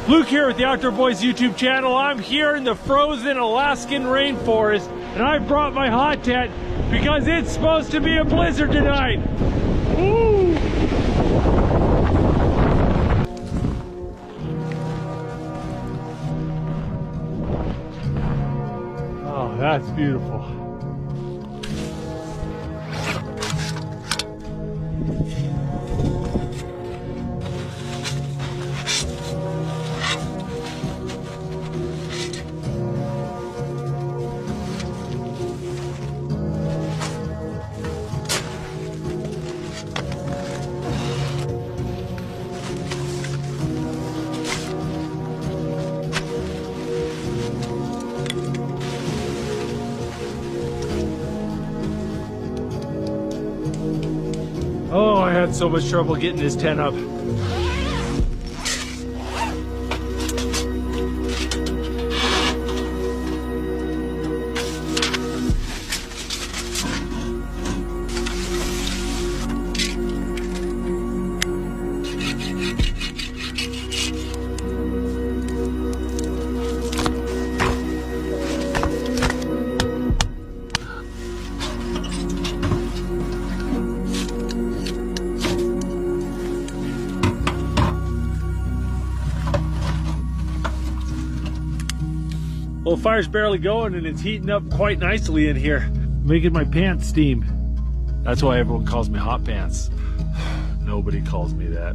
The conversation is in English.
Luke here with the Outdoor Boys YouTube channel. I'm here in the frozen Alaskan rainforest, and I brought my hot tent because it's supposed to be a blizzard tonight. Woo! Oh, that's beautiful. Oh, I had so much trouble getting this tent up. Well, the fire's barely going and it's heating up quite nicely in here, making my pants steam. That's why everyone calls me Hot Pants. Nobody calls me that.